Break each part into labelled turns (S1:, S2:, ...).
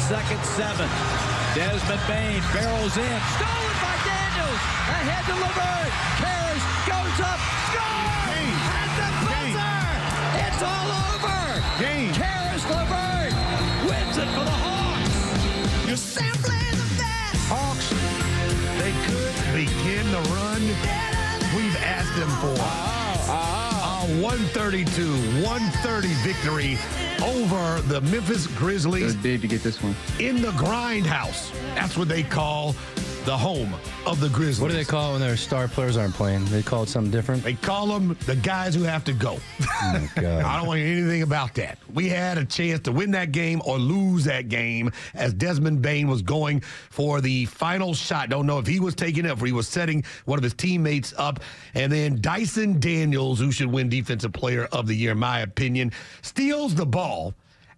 S1: Seconds, 7. Desmond Bain barrels in. Stolen by Daniels. Ahead to LeVert. Karras goes up. Score! At the buzzer! It's all over! Karras LeVert wins it for the Hawks.
S2: You're sampling the best.
S3: Hawks, they could begin the run we've asked them for. 132-130 victory over the Memphis Grizzlies.
S4: It was big to get this one.
S3: In the grindhouse. That's what they call the home of the Grizzlies.
S5: What do they call it when their star players aren't playing? They call it something different?
S3: They call them the guys who have to go.
S5: Oh, my God.
S3: I don't want anything about that. We had a chance to win that game or lose that game as Desmond Bain was going for the final shot. Don't know if he was taking it, if he was setting one of his teammates up. And then Dyson Daniels, who should win Defensive Player of the Year, in my opinion, steals the ball.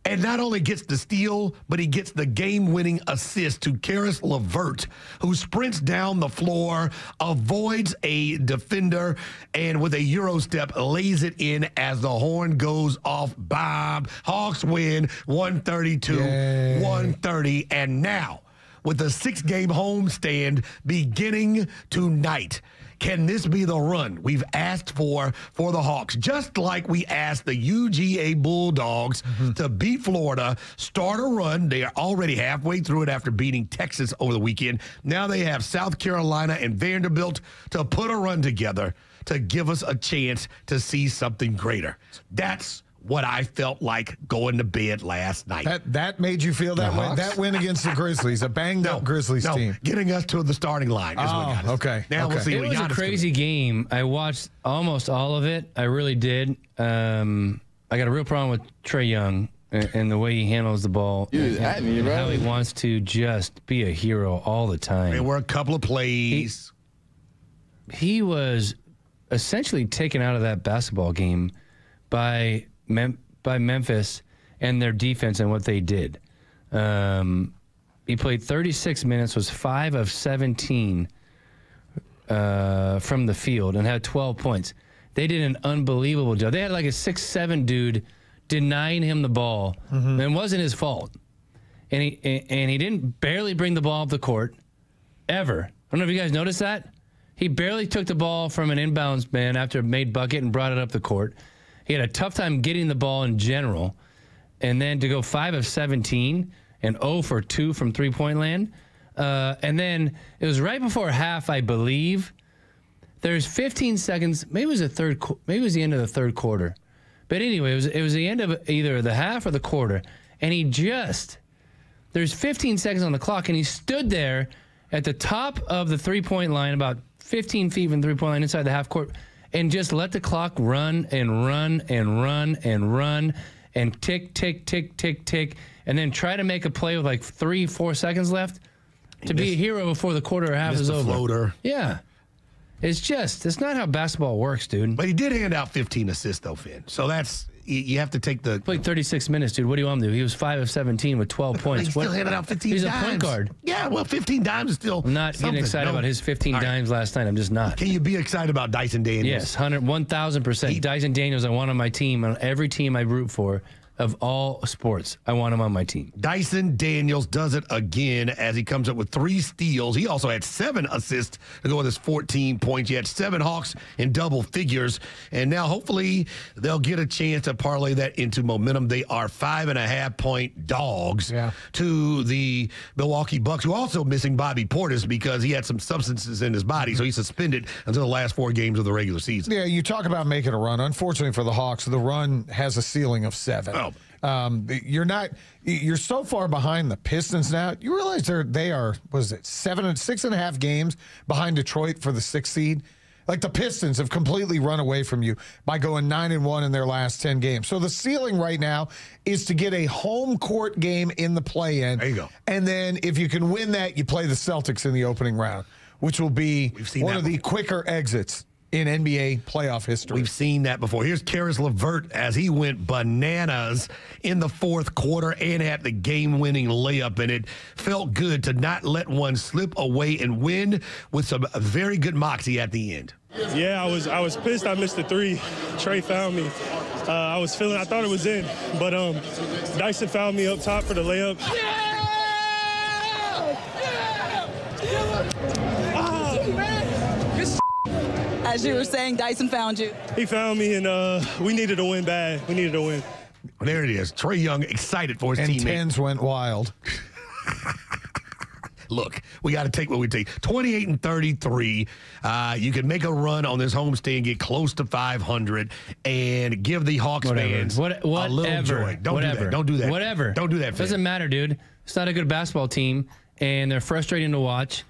S3: And not only gets the steal, but he gets the game-winning assist to Karras LeVert, who sprints down the floor, avoids a defender, and with a Euro step, lays it in as the horn goes off. Bob, Hawks win 132-130. And now, with a 6-game homestand beginning tonight, can this be the run we've asked for the Hawks? Just like we asked the UGA Bulldogs to beat Florida, start a run. They are already halfway through it after beating Texas over the weekend. Now they have South Carolina and Vanderbilt to put a run together to give us a chance to see something greater. That's what I felt like going to bed last night.
S6: That made you feel that way? That win against the Grizzlies, a banged-up Grizzlies team.
S3: Getting us to the starting line is what got us.
S6: Okay.
S3: Now we'll see
S5: it
S3: what
S5: was a crazy game. I watched almost all of it. I really did. I got a real problem with Trae Young and the way he handles the ball. And how he wants to just be a hero all the time.
S3: There were a couple of plays.
S5: He was essentially taken out of that basketball game by Memphis and their defense and what they did. He played 36 minutes, was 5 of 17 from the field, and had 12 points. They did an unbelievable job. They had like a 6'7" dude denying him the ball, and it wasn't his fault. And he didn't barely bring the ball up the court, ever. I don't know if you guys noticed that. He barely took the ball from an inbounds man after it made bucket and brought it up the court. He had a tough time getting the ball in general. And then to go 5 of 17 and 0 for 2 from three-point land. And then it was right before half, I believe. There's 15 seconds. Maybe it was the end of the third quarter. But anyway, it was the end of either the half or the quarter. And there's 15 seconds on the clock, and he stood there at the top of the three-point line, about 15 feet from the three-point line inside the half court, and just let the clock run and run and run and run and tick, tick, tick, tick, tick, and then try to make a play with like 3-4 seconds left to be a hero before the quarter or half is over.
S3: Floater.
S5: Yeah. It's not how basketball works, dude.
S3: But he did hand out 15 assists, though, Finn. So you have to take the...
S5: Played 36 minutes, dude. What do you want him to do? He was 5 of 17 with 12 points.
S3: He still handed out 15 dimes.
S5: He's a point guard.
S3: Yeah, well, 15 dimes is still
S5: I'm not getting excited about his 15 dimes last night. I'm just not.
S3: Can you be excited about Dyson Daniels?
S5: Yes, 1,000%. Dyson Daniels, I want on my team, on every team I root for. Of all sports, I want him on my team.
S3: Dyson Daniels does it again as he comes up with 3 steals. He also had 7 assists to go with his 14 points. He had 7 Hawks in double figures. And now hopefully they'll get a chance to parlay that into momentum. They are 5.5-point dogs to the Milwaukee Bucks, who are also missing Bobby Portis because he had some substances in his body. So he's suspended until the last 4 games of the regular season.
S6: Yeah, you talk about making a run. Unfortunately for the Hawks, the run has a ceiling of 7.
S3: Oh.
S6: You're so far behind the Pistons now. You realize they are 6.5 games behind Detroit for the 6th seed? Like the Pistons have completely run away from you by going 9-1 in their last 10 games. So the ceiling right now is to get a home court game in the play-in.
S3: There you go.
S6: And then if you can win that, you play the Celtics in the opening round, which will be one of the quicker exits. in NBA playoff history.
S3: We've seen that before. Here's Karis LeVert as he went bananas in the fourth quarter and had the game-winning layup, and it felt good to not let one slip away and win with some very good moxie at the end.
S4: Yeah, I was pissed I missed the three. Trae found me. I thought it was in, but Dyson fouled me up top for the layup.
S7: As you were saying, Dyson found you.
S4: He found me, and we needed to win bad. We needed to win.
S3: There it is. Trae Young excited for his
S6: and
S3: teammate.
S6: Tens went wild.
S3: Look, we got to take what we take. 28-33. You can make a run on this homestand, get close to 500, and give the Hawks fans a little joy. Don't do that. Don't do that.
S5: Whatever.
S3: Don't do that.
S5: Doesn't matter, dude. It's not a good basketball team, and they're frustrating to watch.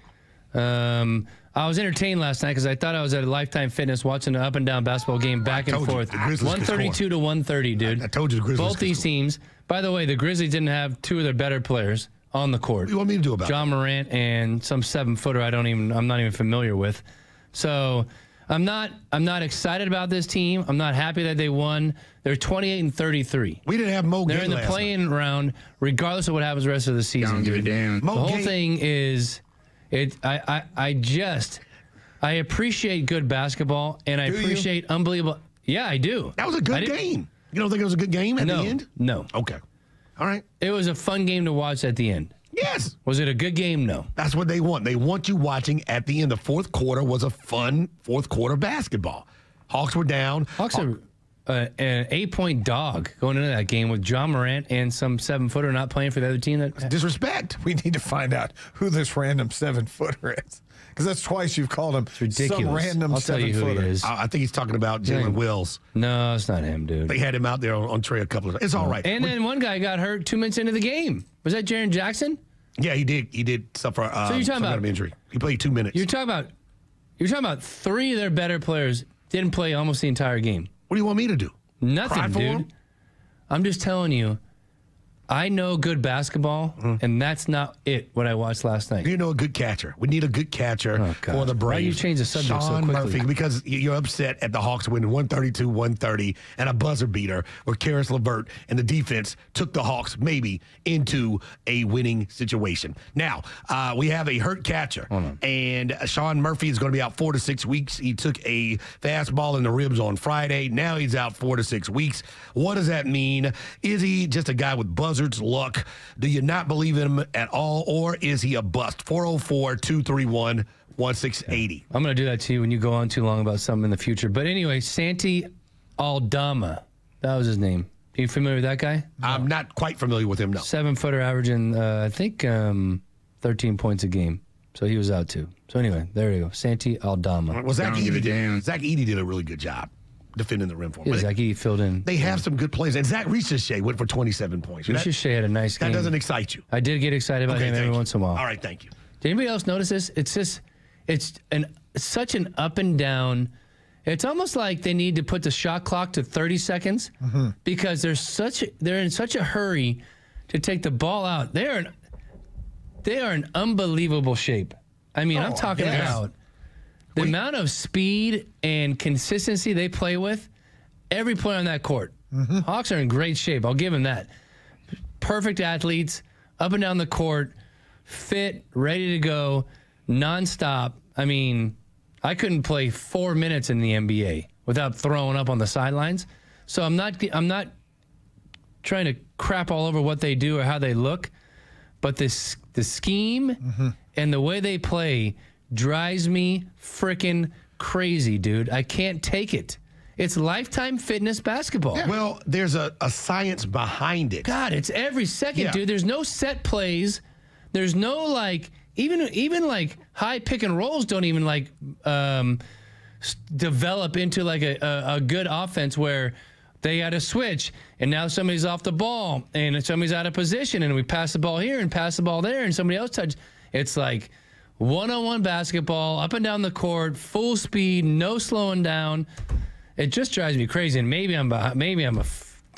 S5: I was entertained last night because I thought I was at a Lifetime Fitness watching an up and down basketball game back and forth. 132 to 130, dude.
S3: I told you the Grizzlies.
S5: Both these teams. By the way, the Grizzlies didn't have two of their better players on the court.
S3: What do you want me to do about it?
S5: John Morant and some 7-footer I'm not even familiar with. So I'm not excited about this team. I'm not happy that they won. They're 28-33.
S3: We didn't have Mo Gay.
S5: They're in the play-in round, regardless of what happens the rest of the season, dude. The whole thing is, I appreciate good basketball, and I appreciate unbelievable. Yeah, I do.
S3: That was a good game. You don't think it was a good game at the end?
S5: No.
S3: Okay. All right.
S5: It was a fun game to watch at the end.
S3: Yes.
S5: Was it a good game? No.
S3: That's what they want. They want you watching at the end. The fourth quarter was a fun fourth quarter basketball. Hawks were down.
S5: Hawks are an 8-point dog going into that game with John Morant and some 7-footer not playing for the other team. That
S3: disrespect.
S6: We need to find out who this random 7-footer is. Because that's twice you've called him
S5: ridiculous.
S6: Some random 7-footer.
S3: I think he's talking about Jalen Wills.
S5: No, it's not him, dude.
S3: They had him out there on Trae a couple of times. It's all right.
S5: And then one guy got hurt 2 minutes into the game. Was that Jaren Jackson?
S3: Yeah, he did. He did suffer
S5: so you're talking about
S3: an injury. He played 2 minutes.
S5: You're talking about three of their better players didn't play almost the entire game.
S3: What do you want me to do?
S5: Nothing, dude.
S3: Him?
S5: I'm just telling you. I know good basketball, and that's not what I watched last night.
S3: You know a good catcher. We need a good catcher for the Braves.
S5: Why you change the subject so quickly?
S3: Murphy, because you're upset at the Hawks winning 132-130 and a buzzer beater where Karis LeVert and the defense took the Hawks maybe into a winning situation. Now, we have a hurt catcher, and Sean Murphy is going to be out 4 to 6 weeks. He took a fastball in the ribs on Friday. Now he's out 4 to 6 weeks. What does that mean? Is he just a guy with buzzer's luck? Do you not believe in him at all, or is he a bust? 404-231-1680.
S5: I'm going to do that to you when you go on too long about something in the future. But anyway, Santi Aldama, that was his name. Are you familiar with that guy?
S3: I'm not quite familiar with him, no.
S5: 7-footer averaging, I think, 13 points a game. So he was out too. So anyway, there you go. Santi Aldama.
S3: Well, Zach Edey did a really good job defending the rim for him.
S5: Yeah, Zach Edey filled in.
S3: They have some good plays. And Zach Ricochet went for 27 points.
S5: Ricochet had a nice game.
S3: That doesn't excite you.
S5: I did get excited about him every once in a while.
S3: All right, thank you.
S5: Did anybody else notice this? It's such an up and down. It's almost like they need to put the shot clock to 30 seconds because they're in such a hurry to take the ball out. They are in unbelievable shape. I mean, I'm talking about the amount of speed and consistency they play with. Every player on that court. Hawks are in great shape. I'll give them that. Perfect athletes, up and down the court, fit, ready to go, nonstop. I mean, I couldn't play 4 minutes in the NBA without throwing up on the sidelines. So I'm not trying to crap all over what they do or how they look, but the scheme and the way they play drives me freaking crazy, dude. I can't take it. It's Lifetime Fitness basketball.
S3: Yeah. Well, there's a science behind it.
S5: God, it's every second, dude. There's no set plays. There's no like even like high pick and rolls don't even like develop into like a good offense where they got to switch and now somebody's off the ball and somebody's out of position and we pass the ball here and pass the ball there and somebody else touches. It's like one-on-one basketball, up and down the court, full speed, no slowing down. It just drives me crazy. And maybe I'm a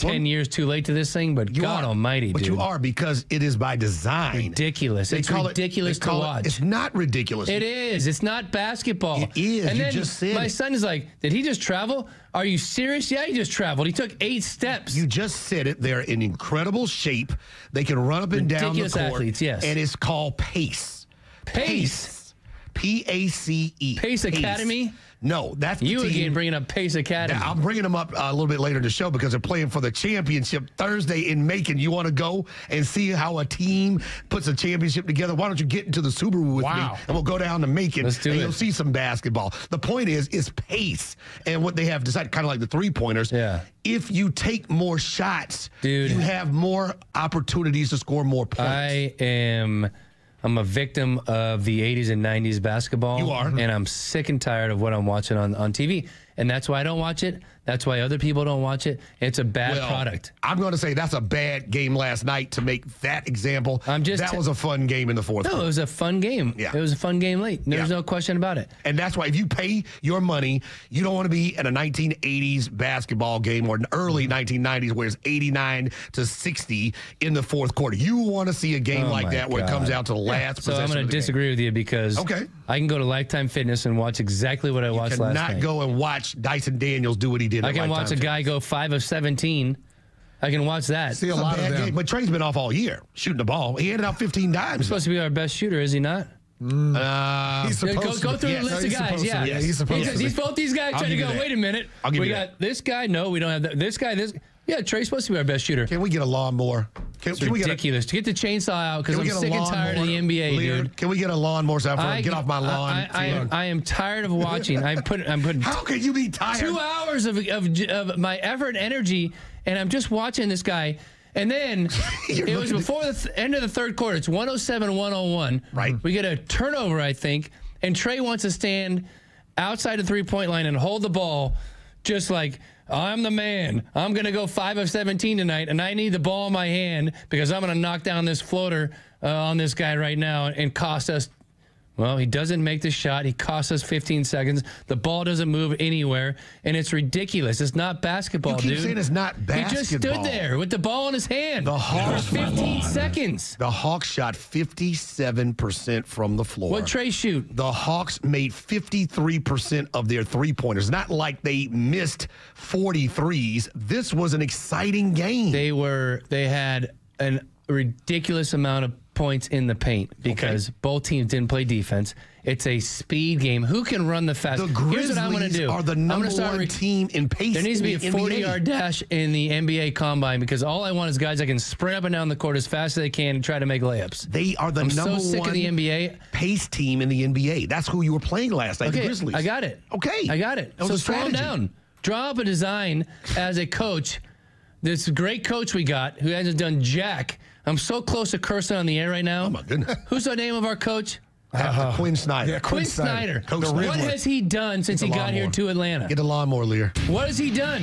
S5: 10 years too late to this thing, but God almighty,
S3: but
S5: dude.
S3: you are, because it is by design.
S5: Ridiculous. It's ridiculous to watch.
S3: It's not ridiculous.
S5: It is. It's not basketball.
S3: It is.
S5: And
S3: you
S5: then
S3: just said
S5: my
S3: it.
S5: son is like, did he just travel? Are you serious? Yeah, he just traveled. He took 8 steps.
S3: You just said it. They're in incredible shape. They can run up and down the
S5: Ridiculous
S3: court.
S5: athletes, yes.
S3: And it's called pace.
S5: Pace.
S3: P-A-C-E.
S5: Pace Academy?
S3: No, that's the
S5: You
S3: team.
S5: again bringing up Pace Academy.
S3: Now, I'm bringing them up a little bit later in the show because they're playing for the championship Thursday in Macon. You want to go and see how a team puts a championship together? Why don't you get into the Subaru with me, and we'll go down to Macon,
S5: Let's do
S3: and
S5: it.
S3: you'll see some basketball. The point is, it's pace. And what they have decided, kind of like the three-pointers, if you take more shots,
S5: Dude,
S3: you have more opportunities to score more points.
S5: I'm a victim of the 80s and 90s basketball.
S3: You are.
S5: And I'm sick and tired of what I'm watching on TV. And that's why I don't watch it. That's why other people don't watch it. It's a bad product.
S3: I'm going to say that's a bad game last night to make that example. That was a fun game in the fourth quarter.
S5: No, it was a fun game.
S3: Yeah.
S5: It was a fun game late. There's no question about it.
S3: And that's why if you pay your money, you don't want to be at a 1980s basketball game or an early 1990s where it's 89 to 60 in the fourth quarter. You want to see a game like that where it comes out to the last possession.
S5: So I'm going to disagree with you because I can go to Lifetime Fitness and watch exactly what I watched last night.
S3: You cannot go and watch Dyson Daniels do what he did.
S5: I can watch a guy go 5 of 17. I can watch that.
S6: See a lot of them.
S3: But Trae's been off all year shooting the ball. He handed out 15 dimes.
S5: He's supposed to be our best shooter, is he not?
S6: He's supposed
S5: go
S6: to.
S5: through the list of guys. Yeah,
S6: he's supposed to.
S5: He's both these guys trying to go. Wait a minute. We got this guy. No, we don't have that. This guy. This. Yeah, Trae's supposed to be our best shooter.
S3: Can we get a lawnmower?
S5: It's ridiculous. To get the chainsaw out because I'm sick and tired of the NBA, dude.
S3: Can we get a lawnmower so I can get off my lawn?
S5: I am tired of watching. I'm putting.
S3: How can you be tired?
S5: 2 hours of my effort and energy, and I'm just watching this guy. And then it was before the end of the third quarter. It's 107-101.
S3: Right.
S5: We get a turnover, I think, and Trae wants to stand outside the three-point line and hold the ball just like, I'm the man. I'm going to go 5 of 17 tonight, and I need the ball in my hand because I'm going to knock down this floater on this guy right now and cost us. Well, he doesn't make the shot. He costs us 15 seconds. The ball doesn't move anywhere, and it's ridiculous. It's not basketball, dude.
S3: You keep saying it's not basketball.
S5: He just stood there with the ball in his hand
S3: for
S5: 15 seconds.
S3: The Hawks shot 57% from the floor.
S5: What Trae shoot?
S3: The Hawks made 53% of their three-pointers. Not like they missed 43s. This was an exciting game.
S5: They had a ridiculous amount of points in the paint because both teams didn't play defense. It's a speed game. Who can run the fastest?
S3: The Grizzlies
S5: Here's what I'm going to do.
S3: are the number one team in pace.
S5: There needs to be a 40-yard dash in the NBA Combine because all I want is guys that can sprint up and down the court as fast as they can and try to make layups.
S3: They are the number
S5: so sick
S3: one
S5: of the NBA.
S3: pace team in the NBA. That's who you were playing last night, the Grizzlies.
S5: I got it.
S3: Okay.
S5: I got it. So slow them down. Draw up a design as a coach. This great coach we got who hasn't done jack. I'm so close to cursing on the air right now.
S3: Oh, my goodness.
S5: Who's the name of our coach?
S3: Quinn Snyder.
S6: Yeah,
S5: Quinn Snyder.
S3: Coach
S5: What has he done since he got here to Atlanta?
S3: Get the lawnmower, Lear.
S5: What has he done?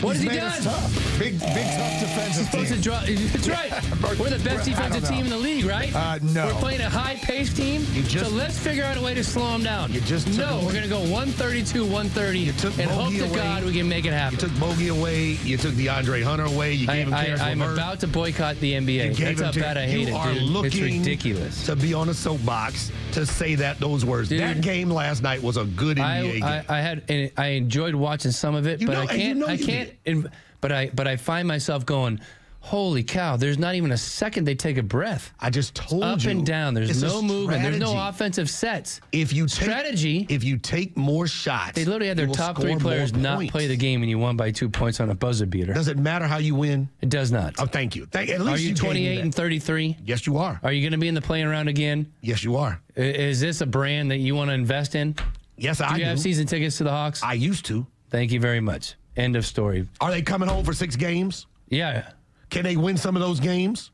S5: What has he done?
S6: Tough. Big, tough defensive
S5: Supposed to
S6: team.
S5: draw. That's right. We're the best defensive team in the league, right?
S6: No.
S5: We're playing a high-paced team. So let's figure out a way to slow them down.
S3: We're
S5: going to go 132-130 and hope to God we can make it happen.
S3: You took Bogey away. You took DeAndre Hunter away. You gave him Karis
S5: I'm
S3: LeVert.
S5: about to boycott the NBA. That's how bad I hate it, dude. It's ridiculous.
S3: To be on a soapbox to say those words.
S5: Dude,
S3: that game last night was a good NBA game.
S5: I enjoyed watching some of it, but I can't. But I find myself going, holy cow, there's not even a second they take a breath.
S3: I just told you.
S5: Up and down. There's no movement. There's no offensive sets.
S3: If you take more shots,
S5: they literally had their top 3 players not play the game, and you won by 2 points on a buzzer beater.
S3: Does it matter how you win?
S5: It does not.
S3: Oh, thank you. At least
S5: are you 28-33?
S3: Yes, you are.
S5: Are you going to be in the playing round again?
S3: Yes, you are.
S5: Is this a brand that you want to invest in?
S3: Yes, I do.
S5: Do you have season tickets to the Hawks?
S3: I used to.
S5: Thank you very much. End of story.
S3: Are they coming home for 6 games?
S5: Yeah.
S3: Can they win some of those games?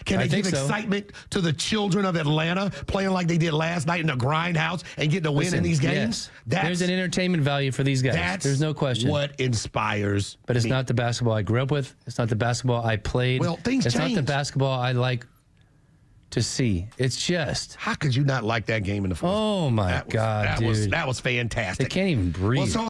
S3: Can they give excitement to the children of Atlanta playing like they did last night in the grindhouse and getting a win in these games?
S5: Yes. There's an entertainment value for these guys. There's no question.
S3: What inspires
S5: But it's
S3: me.
S5: not the basketball I grew up with. It's not the basketball I played.
S3: Well, things
S5: It's
S3: change.
S5: not the basketball I like to see. It's just.
S3: How could you not like that game in the fourth?
S5: Oh, my God, dude.
S3: That was fantastic.
S5: They can't even breathe.
S3: Well, so